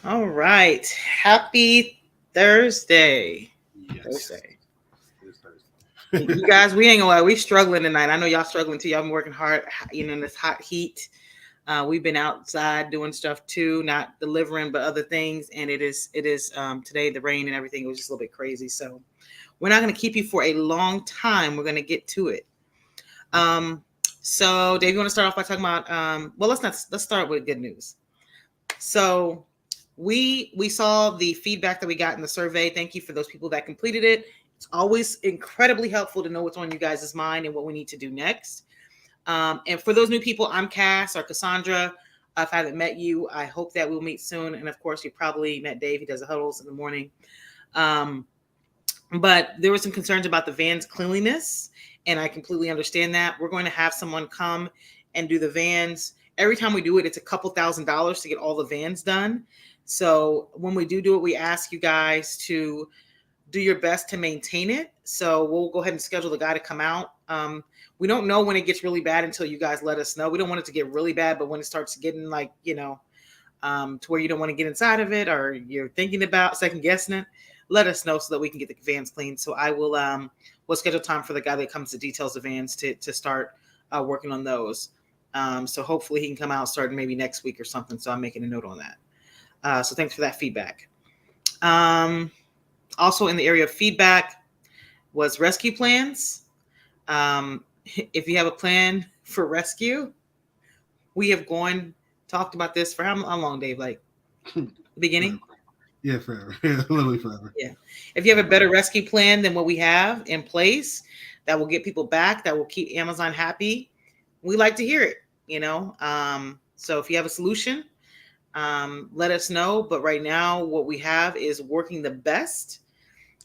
All right. Happy Thursday. Yes, Thursday. it is You Thursday. guys, we ain't gonna lie. We struggling tonight. I know y'all struggling too. Y'all been working hard, in this hot heat. We've been outside doing stuff too, not delivering, but other things. And it is today, the rain and everything was just a little bit crazy. So we're not gonna keep you for a long time. We're gonna get to it. Um, so Dave, you want to start off by talking about well, let's start with good news. So we saw the feedback that we got in the survey. Thank you for those people that completed it. It's always incredibly helpful to know what's on you guys' mind and what we need to do next. And for those new people, I'm Cass or Cassandra. If I haven't met you, I hope that we'll meet soon. And of course, you probably met Dave. He does the huddles in the morning. Um, but there were some concerns about the van's cleanliness, and I completely understand that. We're going to have someone come and do the vans. Every time we do it, it's a couple $1,000s to get all the vans done. So when we do it, we ask you guys to do your best to maintain it. So we'll go ahead and schedule the guy to come out. We don't know when it gets really bad until you guys let us know. We don't want it to get really bad, but when it starts getting like, to where you don't want to get inside of it or you're thinking about second guessing it, let us know so that we can get the vans cleaned. So I will we'll schedule time for the guy that comes to details the vans to start working on those. So hopefully he can come out starting maybe next week or something. So I'm making a note on that. So thanks for that feedback. Um, Also in the area of feedback was rescue plans. If you have a plan for rescue, we have gone talked about this for how long, Dave? Like the Forever. beginning? Yeah, forever. Literally forever. Yeah. If you have a better rescue plan than what we have in place that will get people back, that will keep Amazon happy, we like to hear it. So if you have a solution, let us know. But right now, what we have is working the best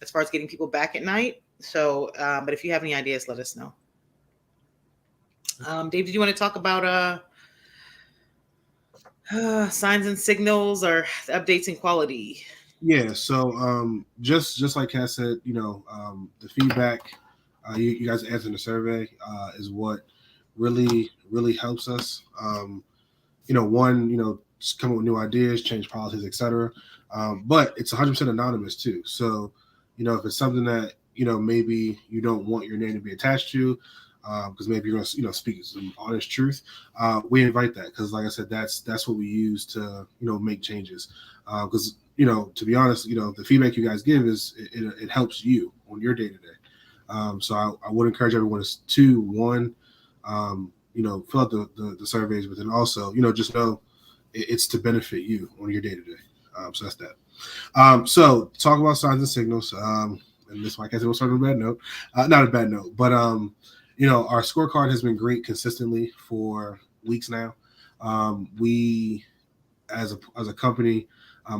as far as getting people back at night. So, but if you have any ideas, let us know. Dave, did you want to talk about signs and signals or updates in quality? Yeah. So, just like Cass said, the feedback you guys answering the survey is what really helps us. One, just come up with new ideas, change policies, etc. But it's 100% anonymous too. So, if it's something that maybe you don't want your name to be attached to, because maybe you're going to speak some honest truth, we invite that because, like I said, that's what we use to make changes. Because to be honest, the feedback you guys give it helps you on your day to day. So I would encourage everyone to one, fill out the surveys, but then also, just know it's to benefit you on your day to day. So that's that. So talk about signs and signals. And this podcast will start on a bad note, not a bad note, but our scorecard has been great consistently for weeks now. We as a company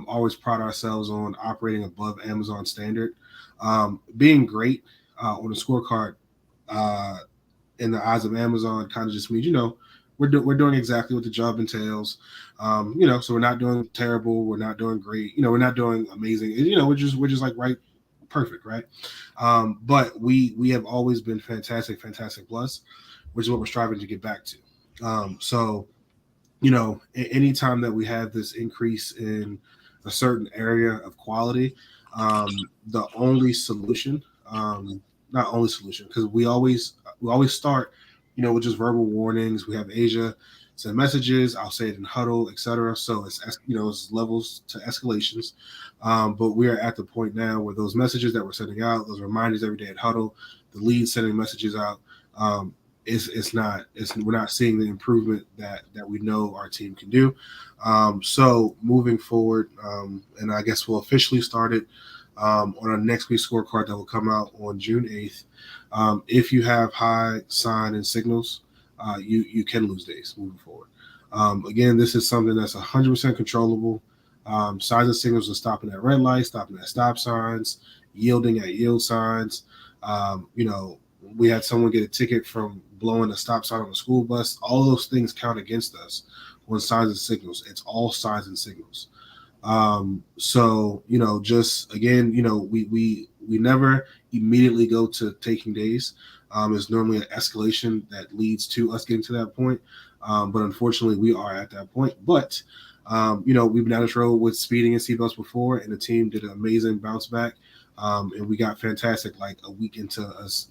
always pride ourselves on operating above Amazon standard. Being great on a scorecard uh, in the eyes of Amazon kind of just means we're doing exactly what the job entails. So we're not doing terrible, we're not doing great, we're not doing amazing. We're just like right, perfect, right? But we have always been fantastic, fantastic plus, which is what we're striving to get back to. So anytime that we have this increase in a certain area of quality, the only solution, not only solution, because we always start, with just verbal warnings. We have Asia send messages. I'll say it in huddle, etc. So it's levels to escalations. But we are at the point now where those messages that we're sending out, those reminders every day at huddle, the lead sending messages out. We're not seeing the improvement that we know our team can do. So moving forward, and I guess we'll officially start it on our next week's scorecard that will come out on June 8th. If you have high sign and signals, you can lose days moving forward. Again, this is something that's 100% controllable. Signs and signals are stopping at red lights, stopping at stop signs, yielding at yield signs. We had someone get a ticket from blowing a stop sign on a school bus. All those things count against us on signs and signals. It's all signs and signals. So just again, we never immediately go to taking days. It's normally an escalation that leads to us getting to that point. But unfortunately, we are at that point. But We've been down this road with speeding and seatbelts before, and the team did an amazing bounce back. And we got fantastic like a week into us,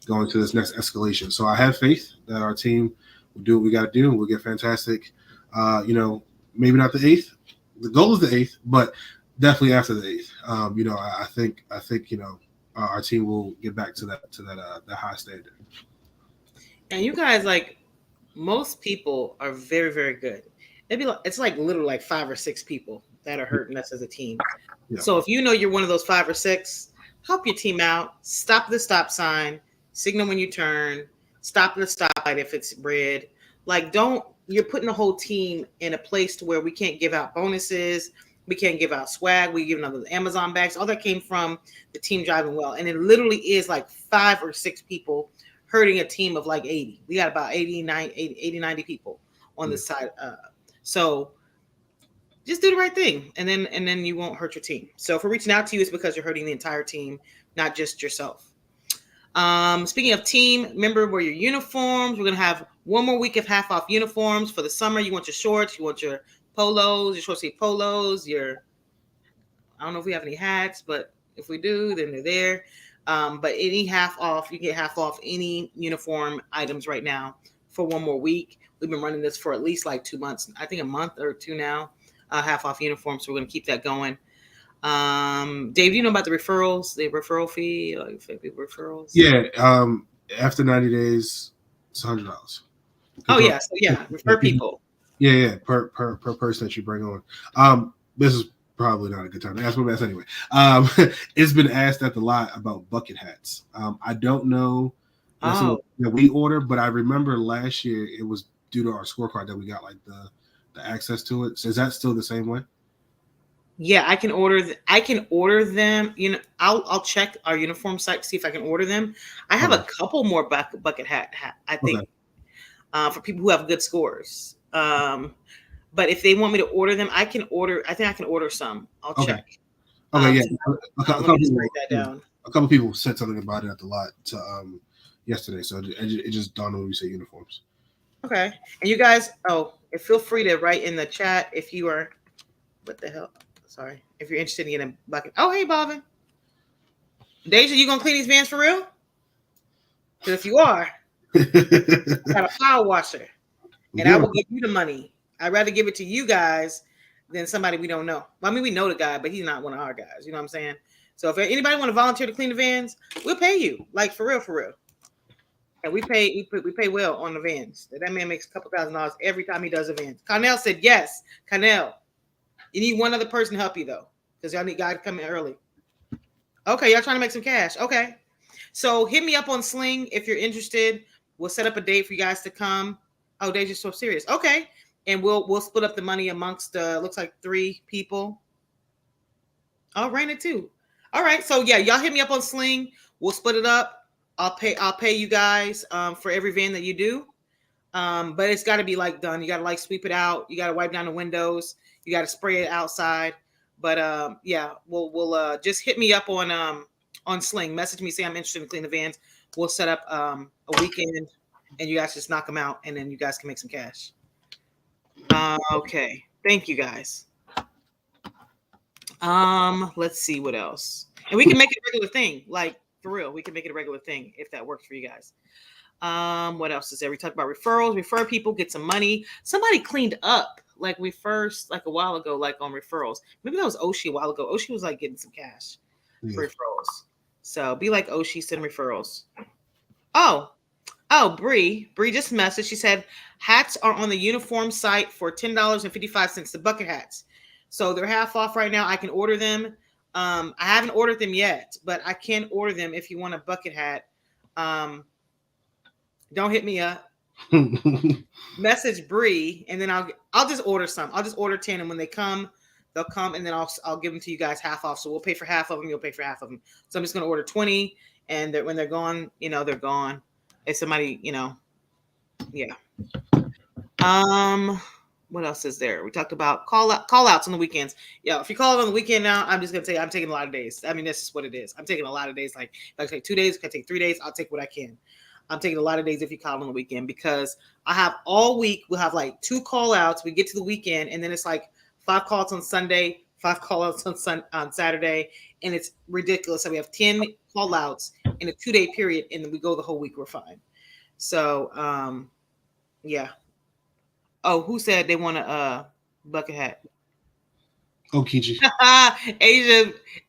going to this next escalation. So I have faith that our team will do what we got to do, and we'll get fantastic. Maybe not the eighth. The goal is the eighth, but definitely after the eighth. I think our team will get back to that high standard. And you guys, like, most people are very, very good. It's like literally like 5 or 6 people that are hurting us as a team. Yeah. So if you know you're one of those 5 or 6, help your team out. Stop the stop sign, signal when you turn, stop the stoplight if it's red. Like, you're putting the whole team in a place to where we can't give out bonuses. We can't give out swag. We give another Amazon bags. All that came from the team driving well. And it literally is like 5 or 6 people hurting a team of like 80. We got about 80, 90 people on this side. So just do the right thing, and then you won't hurt your team. So if we're reaching out to you, it's because you're hurting the entire team, not just yourself. Speaking of team, remember, wear your uniforms. We're going to have one more week of half off uniforms for the summer. You want your shorts, you want your polos, your short sleeve polos, I don't know if we have any hats, but if we do, then they're there. But any half off, you get half off any uniform items right now for one more week. We've been running this for at least like 2 months. I think a month or 2 now, half off uniforms. So we're going to keep that going. Dave, you know about the referral fee, like referrals? Yeah. After 90 days, it's $100. Oh yeah, so yeah, refer people. Yeah, per person that you bring on. This is probably not a good time to ask, but that's anyway. It's been asked at the lot about bucket hats. I don't know that we order, but I remember last year it was due to our scorecard that we got like the access to it. So is that still the same way? Yeah, I can order them. I'll check our uniform site to see if I can order them. I have a couple more bucket hat I think, for people who have good scores. But if they want me to order them, I can order. I think I can order some. I'll check. Okay, yeah. Let me just write that down. A couple people said something about it at the lot yesterday, so it just dawned on me you say uniforms. Okay, and you guys, feel free to write in the chat if you are. What the hell? Sorry, if you're interested in getting a bucket. Oh, hey, Bobbin. Deja, you gonna clean these vans for real? Because if you are, I got a power washer, and I will give you the money. I'd rather give it to you guys than somebody we don't know. Well, I mean, we know the guy, but he's not one of our guys. You know what I'm saying? So if anybody want to volunteer to clean the vans, we'll pay you, like for real. And we pay well on the vans. That man makes a couple $1,000 every time he does a van. Connell said yes. Connell, you need one other person to help you though, because y'all need guys to come in early. Okay, y'all trying to make some cash. Okay, so hit me up on Sling if you're interested. We'll set up a date for you guys to come. Oh, Deja's so serious. Okay, and we'll split up the money amongst looks like 3 people. Oh, Raina too. All right, so yeah, y'all hit me up on Sling. We'll split it up. I'll pay you guys for every van that you do. But it's got to be like done. You got to like sweep it out. You got to wipe down the windows. You got to spray it outside. But yeah, we'll just hit me up on Sling. Message me, say I'm interested in cleaning the vans. We'll set up a weekend, and you guys just knock them out, and then you guys can make some cash. Okay, thank you guys. Let's see what else, and we can make it a regular thing. Like for real, we can make it a regular thing if that works for you guys. What else is there? We talked about referrals. Refer people, get some money. Somebody cleaned up like a while ago, like on referrals. Maybe that was Oshi a while ago. Oshi was like getting some cash for referrals. So be like Oshi, send referrals. Oh, Bree just messaged. She said hats are on the uniform site for $10.55. The bucket hats. So they're half off right now. I can order them. I haven't ordered them yet, but I can order them if you want a bucket hat. Don't hit me up. Message Bree, and then I'll just order some. I'll just order 10, and when they come, they'll come, and then I'll give them to you guys half off. So we'll pay for half of them. You'll pay for half of them. So I'm just gonna order 20, and when they're gone, they're gone. If somebody, yeah. What else is there? We talked about call outs on the weekends. Yeah, if you call it on the weekend now, I'm just gonna say I'm taking a lot of days. I mean, that's just what it is. I'm taking a lot of days. Like if I take 2 days, if I take 3 days, I'll take what I can. I'm taking a lot of days if you call on the weekend because I have all week. We'll have like 2 call outs. We get to the weekend and then it's like 5 calls on Sunday, 5 call outs on Saturday. And it's ridiculous. So we have 10 call outs in a 2-day period and then we go the whole week. We're fine. So, yeah. Oh, who said they want a bucket hat? Oh, Kichi.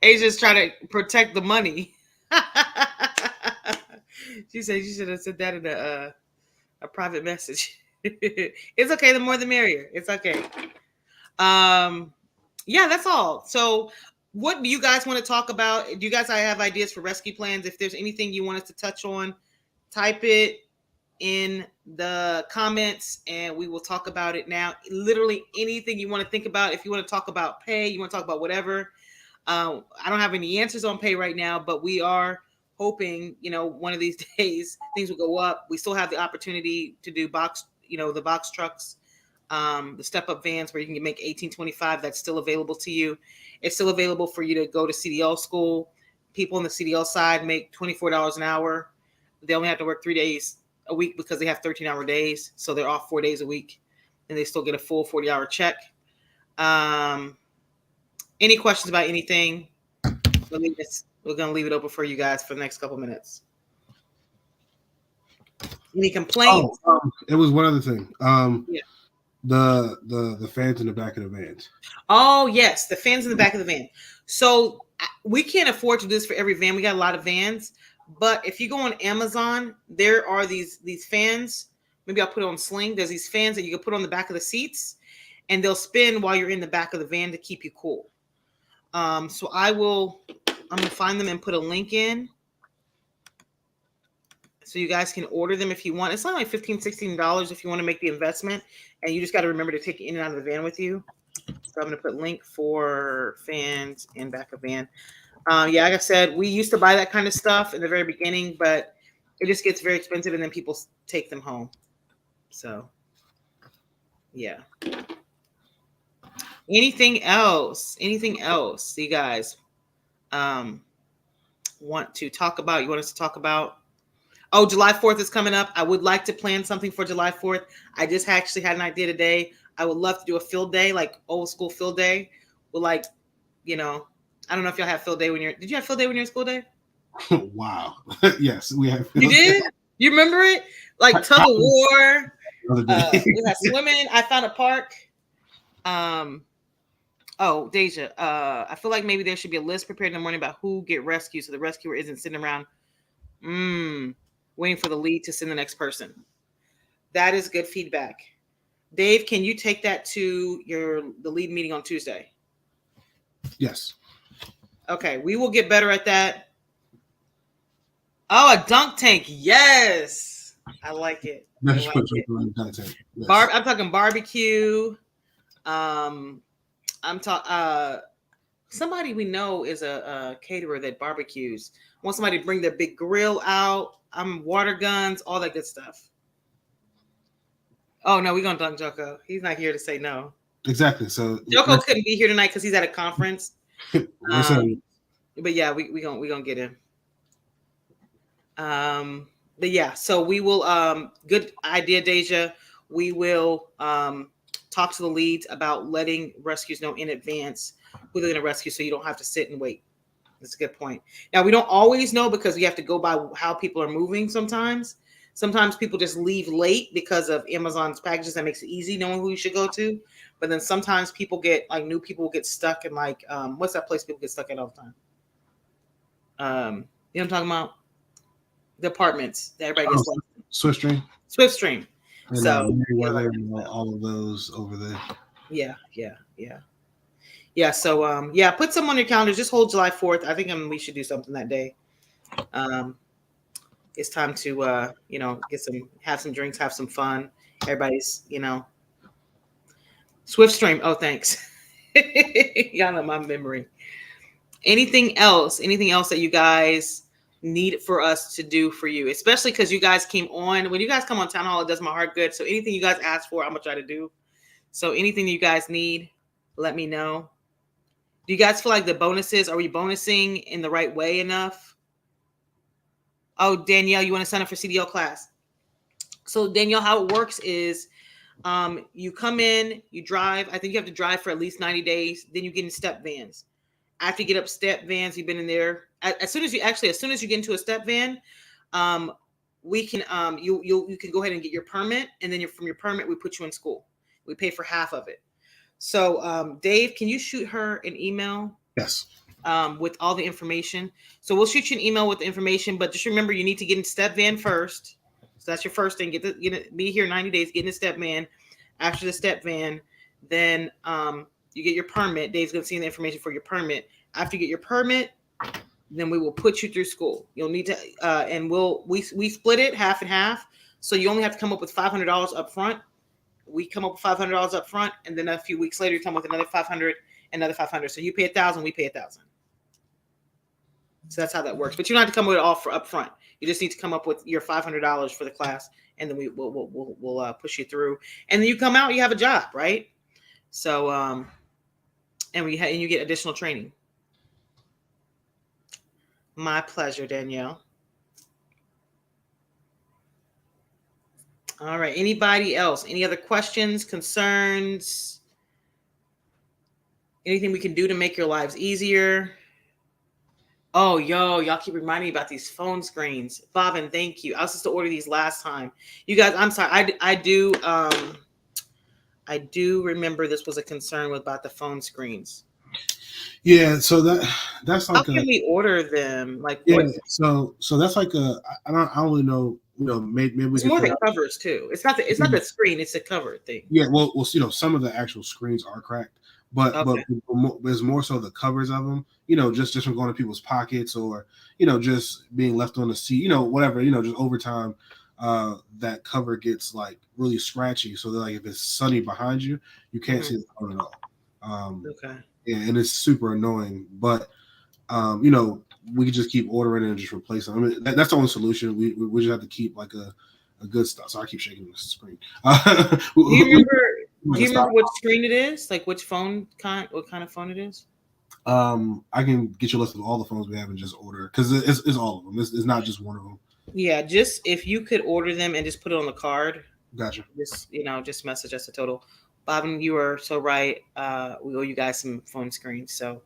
Asia's trying to protect the money. She said you should have said that in a private message. It's okay. The more the merrier. It's okay. Yeah, that's all. So what do you guys want to talk about? Do you guys have ideas for rescue plans? If there's anything you want us to touch on, type it in the comments and we will talk about it now. Literally anything you want to think about. If you want to talk about pay, you want to talk about whatever. I don't have any answers on pay right now, but we are hoping, one of these days things will go up. We still have the opportunity to do the box trucks, the step up vans where you can make 1825. That's still available to you. It's still available for you to go to CDL school. People on the CDL side make $24 an hour. They only have to work 3 days a week because they have 13-hour days. So they're off 4 days a week and they still get a full 40-hour check. Any questions about anything? We're going to leave it open for you guys for the next couple minutes. Any complaints? It was one other thing. Yeah. The fans in the back of the vans. Oh, yes. The fans in the back of the van. So we can't afford to do this for every van. We got a lot of vans. But if you go on Amazon, there are these fans. Maybe I'll put it on Sling. There's these fans that you can put on the back of the seats, and they'll spin while you're in the back of the van to keep you cool. So I'm going to find them and put a link in so you guys can order them if you want. It's only like $15, $16 if you want to make the investment, and you just got to remember to take it in and out of the van with you. So I'm going to put link for fans in back of van. Yeah, like I said, we used to buy that kind of stuff in the very beginning, but it just gets very expensive and then people take them home. So, yeah. Anything else you guys want to talk about? You want us to talk about? Oh, July 4th is coming up. I would like to plan something for July 4th. I just actually had an idea today. I would love to do a field day, like old school field day. With like, I don't know if y'all have field day did you have field day when you were in school day? Wow. Yes, we have. You did? You remember it? Like tug of war. We had swimming. I found a park. Oh, Deja, I feel like maybe there should be a list prepared in the morning about who get rescued so the rescuer isn't sitting around waiting for the lead to send the next person. That is good feedback. Dave, can you take that to the lead meeting on Tuesday? Yes. Okay, we will get better at that. Oh, a dunk tank. Yes. I like it. Yes. I'm talking barbecue. I'm talking somebody we know is a caterer that barbecues. I want somebody to bring their big grill out. Water guns, all that good stuff. Oh no, we're gonna dunk Joko. He's not here to say no. Exactly. So Joko couldn't be here tonight because he's at a conference. But yeah, we gonna get him. But yeah, so we will. Good idea, Deja. We will talk to the leads about letting rescues know in advance who they're gonna rescue, so you don't have to sit and wait. That's a good point. Now we don't always know because we have to go by how people are moving. Sometimes people just leave late because of Amazon's packages. That makes it easy knowing who you should go to. But then sometimes people new people get stuck in like, what's that place people get stuck in all the time? You know what I'm talking about? The apartments that everybody gets Swiftstream. Swiftstream. And, so all of those over there. Yeah. So put some on your calendar. Just hold July 4th. I think we should do something that day. It's time to have some drinks, have some fun. Everybody's Swiftstream. Oh, thanks. Y'all know my memory. Anything else that you guys need for us to do for you, especially because you guys came on. When you guys come on Town Hall, it does my heart good. So anything you guys ask for, I'm gonna try to do. So anything you guys need, let me know. Do you guys feel like the bonuses, are we bonusing in the right way enough? Oh, Danielle, you want to sign up for CDL class? So Danielle, how it works is you come in, you drive. I think you have to drive for at least 90 days. Then you get in step vans. After you get up step vans, you've been in there. As soon as you get into a step van, um, we can you can go ahead and get your permit, and then from your permit, we put you in school. We pay for half of it. So Dave, can you shoot her an email? Yes. With all the information. So we'll shoot you an email with the information, but just remember you need to get in step van first. So that's your first thing. Be here 90 days, get in the step van. After the step van, then you get your permit. Dave's gonna see the information for your permit. After you get your permit, then we will put you through school. You'll need to and we split it half and half. So you only have to come up with $500 up front. We come up with $500 up front, and then a few weeks later you come with another 500, another 500. So you pay 1,000, we pay 1,000. So that's how that works. But you don't have to come with it all for up front. You just need to come up with your $500 for the class, and then we'll push you through. And then you come out, you have a job, right? So and you get additional training. My pleasure, Danielle. All right. Anybody else? Any other questions, concerns? Anything we can do to make your lives easier? Oh, y'all keep reminding me about these phone screens. Bobbin, thank you. I was supposed to order these last time. You guys, I'm sorry. I do remember this was a concern about the phone screens. Yeah, so that's like how can we order them? Like yeah, what? so that's like I don't really know. Maybe we it's can more the covers too. It's not the screen. It's the cover thing. Yeah, well, some of the actual screens are cracked, but Okay. there's more so the covers of them. Just from going to people's pockets, or just being left on the seat. Whatever. Just over time, that cover gets like really scratchy. So that, like, if it's sunny behind you, you can't see the phone at all. Okay. Yeah, and it's super annoying. But we can just keep ordering and just replace them. I mean, that's the only solution. We just have to keep like a good stuff. So I keep shaking the screen. Do you remember what screen it is? Like what kind of phone it is? I can get you a list of all the phones we have and just order, because it's all of them. It's not just one of them. Yeah, just if you could order them and just put it on the card. Gotcha. Just message us a total. Bobbin, you are so right. We owe you guys some phone screens, so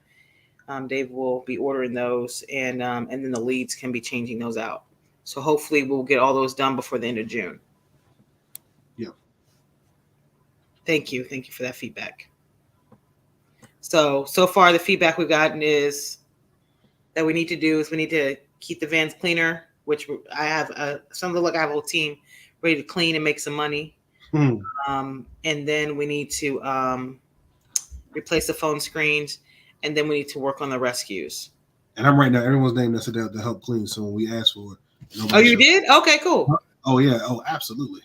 Dave will be ordering those, and then the leads can be changing those out. So hopefully we'll get all those done before the end of June. Yeah. Thank you for that feedback. So far the feedback we've gotten is that we need to keep the vans cleaner, which I have I have a whole team ready to clean and make some money. And then we need to replace the phone screens, and then we need to work on the rescues. And I'm writing down everyone's name that's to help clean. So when we ask for it, oh, you did? Okay, cool. Oh yeah. Oh, absolutely.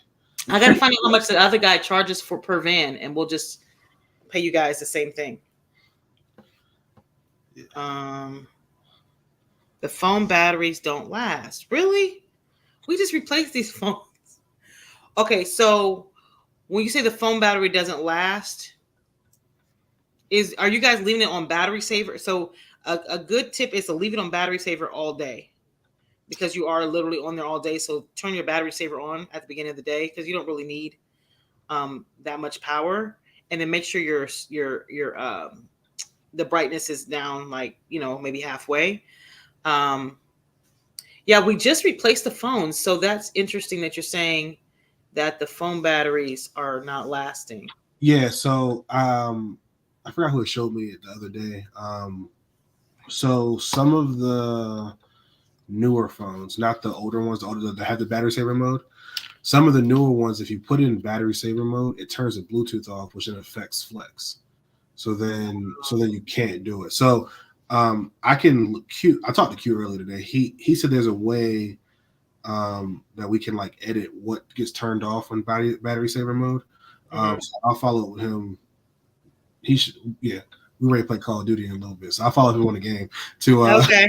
I gotta find out how much the other guy charges per van, and we'll just pay you guys the same thing. Yeah. The phone batteries don't last. Really? We just replaced these phones. Okay, so when you say the phone battery doesn't last, are you guys leaving it on battery saver? So a good tip is to leave it on battery saver all day, because you are literally on there all day. So turn your battery saver on at the beginning of the day, because you don't really need that much power, and then make sure your the brightness is down, like maybe halfway. Yeah, we just replaced the phones, so that's interesting that you're saying that the phone batteries are not lasting. Yeah, so I forgot who it showed me the other day. So some of the newer phones, not the older ones, that have the battery saver mode. Some of the newer ones, if you put it in battery saver mode, it turns the Bluetooth off, which then affects flex. So then you can't do it. So I talked to Q earlier today. He said there's a way that we can like edit what gets turned off on battery saver mode. So I'll follow up with him. We're ready to play Call of Duty in a little bit. So I'll follow him on the game to okay.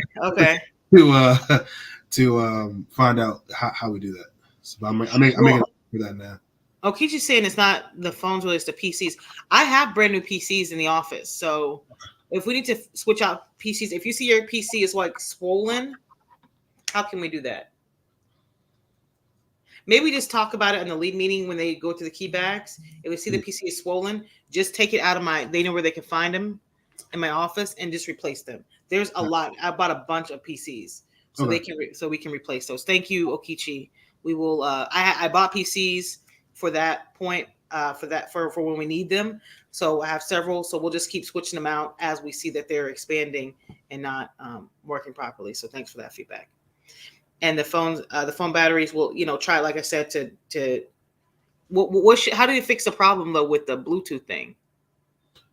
to find out how we do that. So I'm making it for that now. Oh, Keisha's saying it's not the phones, really, it's the PCs. I have brand new PCs in the office. So if we need to switch out PCs, if you see your PC is like swollen, how can we do that? maybe just talk about it in the lead meeting when they go to the key bags. If we see the PC is swollen, just take it out of my. They know where they can find them in my office and just replace them. There's a lot. I bought a bunch of PCs, so Okay. they can so we can replace those. Thank you, Okichi. We will. I bought PCs for that point. For when we need them. So I have several. So we'll just keep switching them out as we see that they're expanding and not working properly. So thanks for that feedback. And the phone batteries will, try, like I said, to how do you fix the problem though with the Bluetooth thing?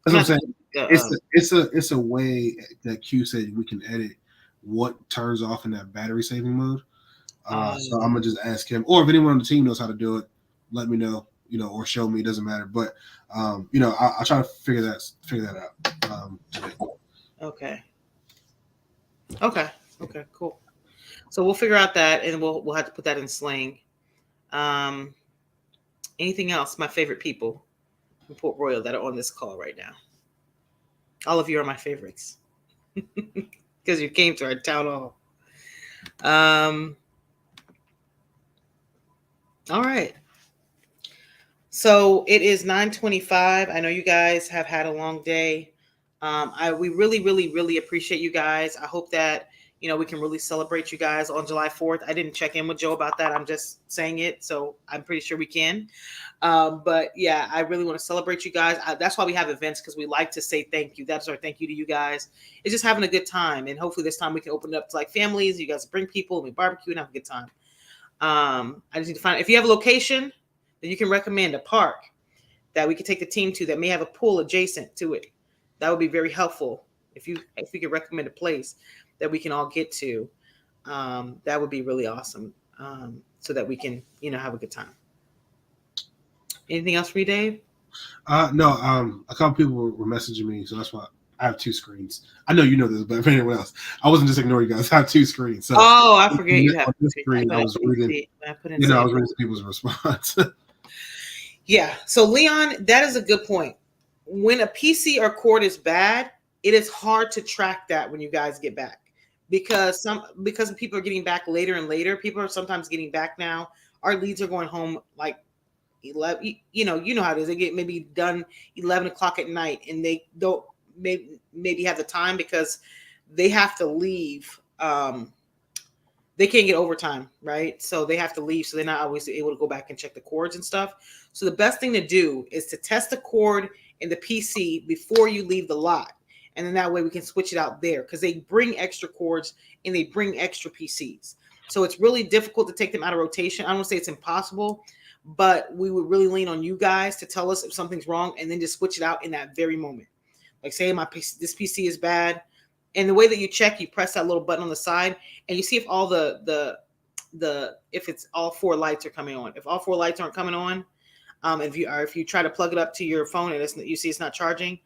That's what I'm Not saying. the, It's a way that Q said we can edit what turns off in that battery saving mode. So I'm gonna just ask him, or if anyone on the team knows how to do it, let me know. Or show me. It doesn't matter. But I'll try to figure that out today. okay, okay, okay, cool. So we'll figure out that, and we'll have to put that in slang. Um, Anything else? My favorite people from Port Royal that are on this call right now. All of you are my favorites because you came to our town hall. All right. So it is 9:25. I know you guys have had a long day. We really, really, really appreciate you guys. I hope that we can really celebrate you guys on July 4th. I didn't check in with Joe about that. I'm just saying it, so I'm pretty sure we can. But yeah, I really want to celebrate you guys. That's why we have events, because we like to say thank you. That's our thank you to you guys. It's just having a good time, and hopefully this time we can open it up to like families. You guys bring people, and we barbecue and have a good time. I just need to find, if you have a location that you can recommend, a park that we could take the team to that may have a pool adjacent to it. That would be very helpful. If you could recommend a place that we can all get to, that would be really awesome. So that we can have a good time. Anything else for you, Dave? No. A couple people were messaging me, so that's why I have two screens. I know you know this, but if anyone else, I wasn't just ignoring you guys. I have two screens. So Oh, I forget you have. on this screen, I was reading. I put in. I was reading people's response. Yeah. So Leon, that is a good point. When a PC or cord is bad, it is hard to track that when you guys get back, because people are getting back later and later. People are sometimes getting back now. Our leads are going home like 11. You know how it is. They get maybe done 11 o'clock at night, and they don't maybe have the time because they have to leave. They can't get overtime, right? So they have to leave. So they're not always able to go back and check the cords and stuff. So the best thing to do is to test the cord in the PC before you leave the lot. And then that way we can switch it out there, because they bring extra cords and they bring extra PCs. So it's really difficult to take them out of rotation. I don't want to say it's impossible, but we would really lean on you guys to tell us if something's wrong and then just switch it out in that very moment. Like, say this PC is bad. And the way that you check, you press that little button on the side and you see if all if it's all four lights are coming on. If all four lights aren't coming on, if you try to plug it up to your phone and you see it's not charging,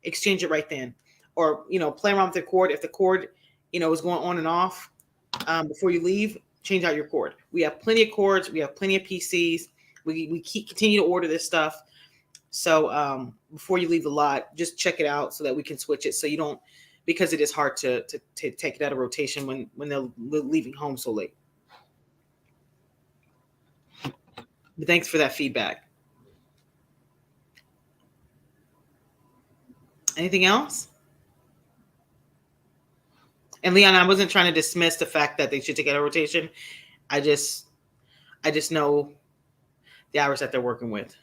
exchange it right then. Or play around with the cord. If the cord is going on and off before you leave, change out your cord. We have plenty of cords. We have plenty of PCs. We continue to order this stuff. So before you leave the lot, just check it out so that we can switch it, so you don't, because it is hard to take it out of rotation when they're leaving home so late. But thanks for that feedback. Anything else? And Leon, I wasn't trying to dismiss the fact that they should take it out of rotation. I just know the hours that they're working with.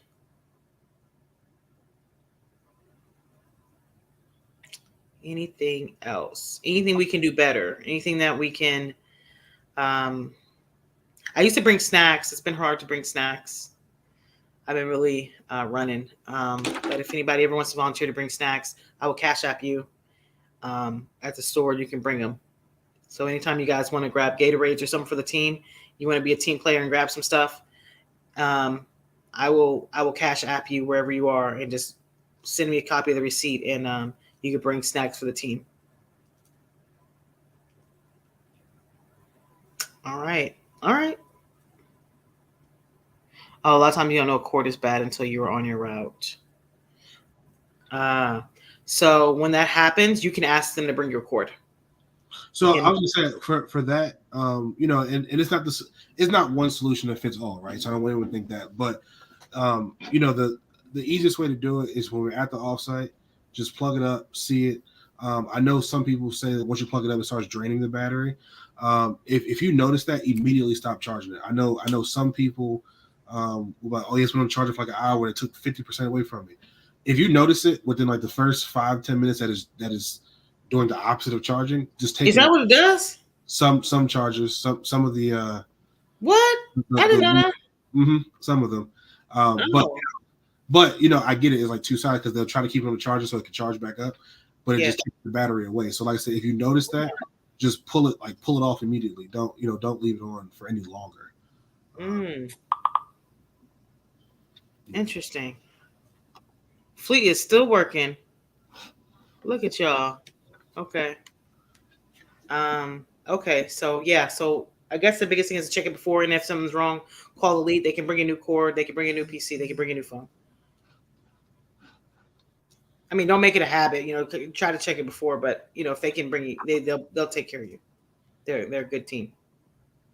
Anything else? Anything we can do better? Anything that we can? I used to bring snacks. It's been hard to bring snacks. I've been really running. But if anybody ever wants to volunteer to bring snacks, I will Cash App you at the store. You can bring them. So anytime you guys want to grab Gatorades or something for the team, you want to be a team player and grab some stuff, I will Cash App you wherever you are, and just send me a copy of the receipt, and you can bring snacks for the team. All right. Oh, a lot of times you don't know a cord is bad until you are on your route. So when that happens, you can ask them to bring your cord. So I And was gonna say for that, you know, and it's not this, it's not one solution that fits all, right? So I don't want anyone to think that, but you know, the easiest way to do it is when we're at the offsite, just plug it up, see it. I know some people say that once you plug it up, it starts draining the battery. If you notice that, immediately stop charging it. I know some people, like, oh yes, when I'm charging for like an hour, it took 50% away from me. If you notice it within like the first 5-10 minutes, that is doing the opposite of charging, just take is it that out. what it does? Some chargers, some of What? I did not the know. some of them, but Oh, you know, I get it. It's like two sides because they'll try to keep it on the charger so it can charge back up, but it yeah. just takes the battery away. So, like I said, if you notice that, just pull it off immediately. Don't leave it on for any longer. Um, Mm, interesting. Fleet is still working. Look at y'all. Okay. Okay. So yeah. So I guess the biggest thing is to check it before, and if something's wrong, call the lead. They can bring a new cord. They can bring a new PC. They can bring a new phone. I mean, don't make it a habit. You know, try to check it before, but you know, if they can bring you, they'll take care of you. They're a good team.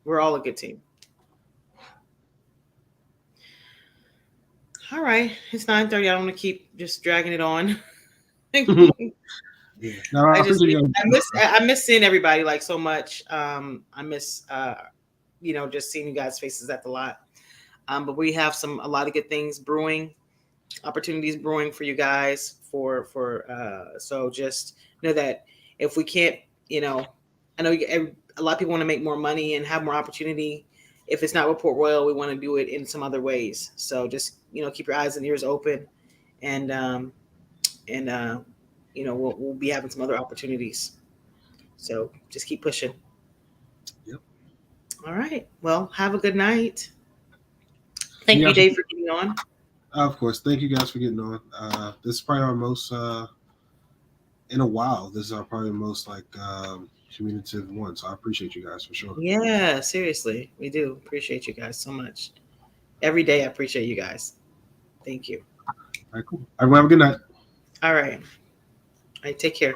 We're all a good team. All right, it's 9:30. I don't want to keep just dragging it on. yeah, no, I I just appreciate you I miss seeing everybody like so much. I miss you know, just seeing you guys' faces at the lot. But we have a lot of good things brewing, opportunities brewing for you guys. So just know that if we can't, you know, I know a lot of people want to make more money and have more opportunity. If it's not with Port Royal, we want to do it in some other ways. So just, you know, keep your eyes and ears open, and and you know, we'll be having some other opportunities. So just keep pushing. Yep. All right. Well, have a good night. Thank Yeah, you, Dave, for getting on. of course. Thank you guys for getting on. This is probably our most in a while. This is our probably most like communicative one. So I appreciate you guys for sure. All Yeah, seriously. We do appreciate you guys so much. Every day I appreciate you guys. Thank you. right, cool. Everyone have a good night. All right. All right, take care.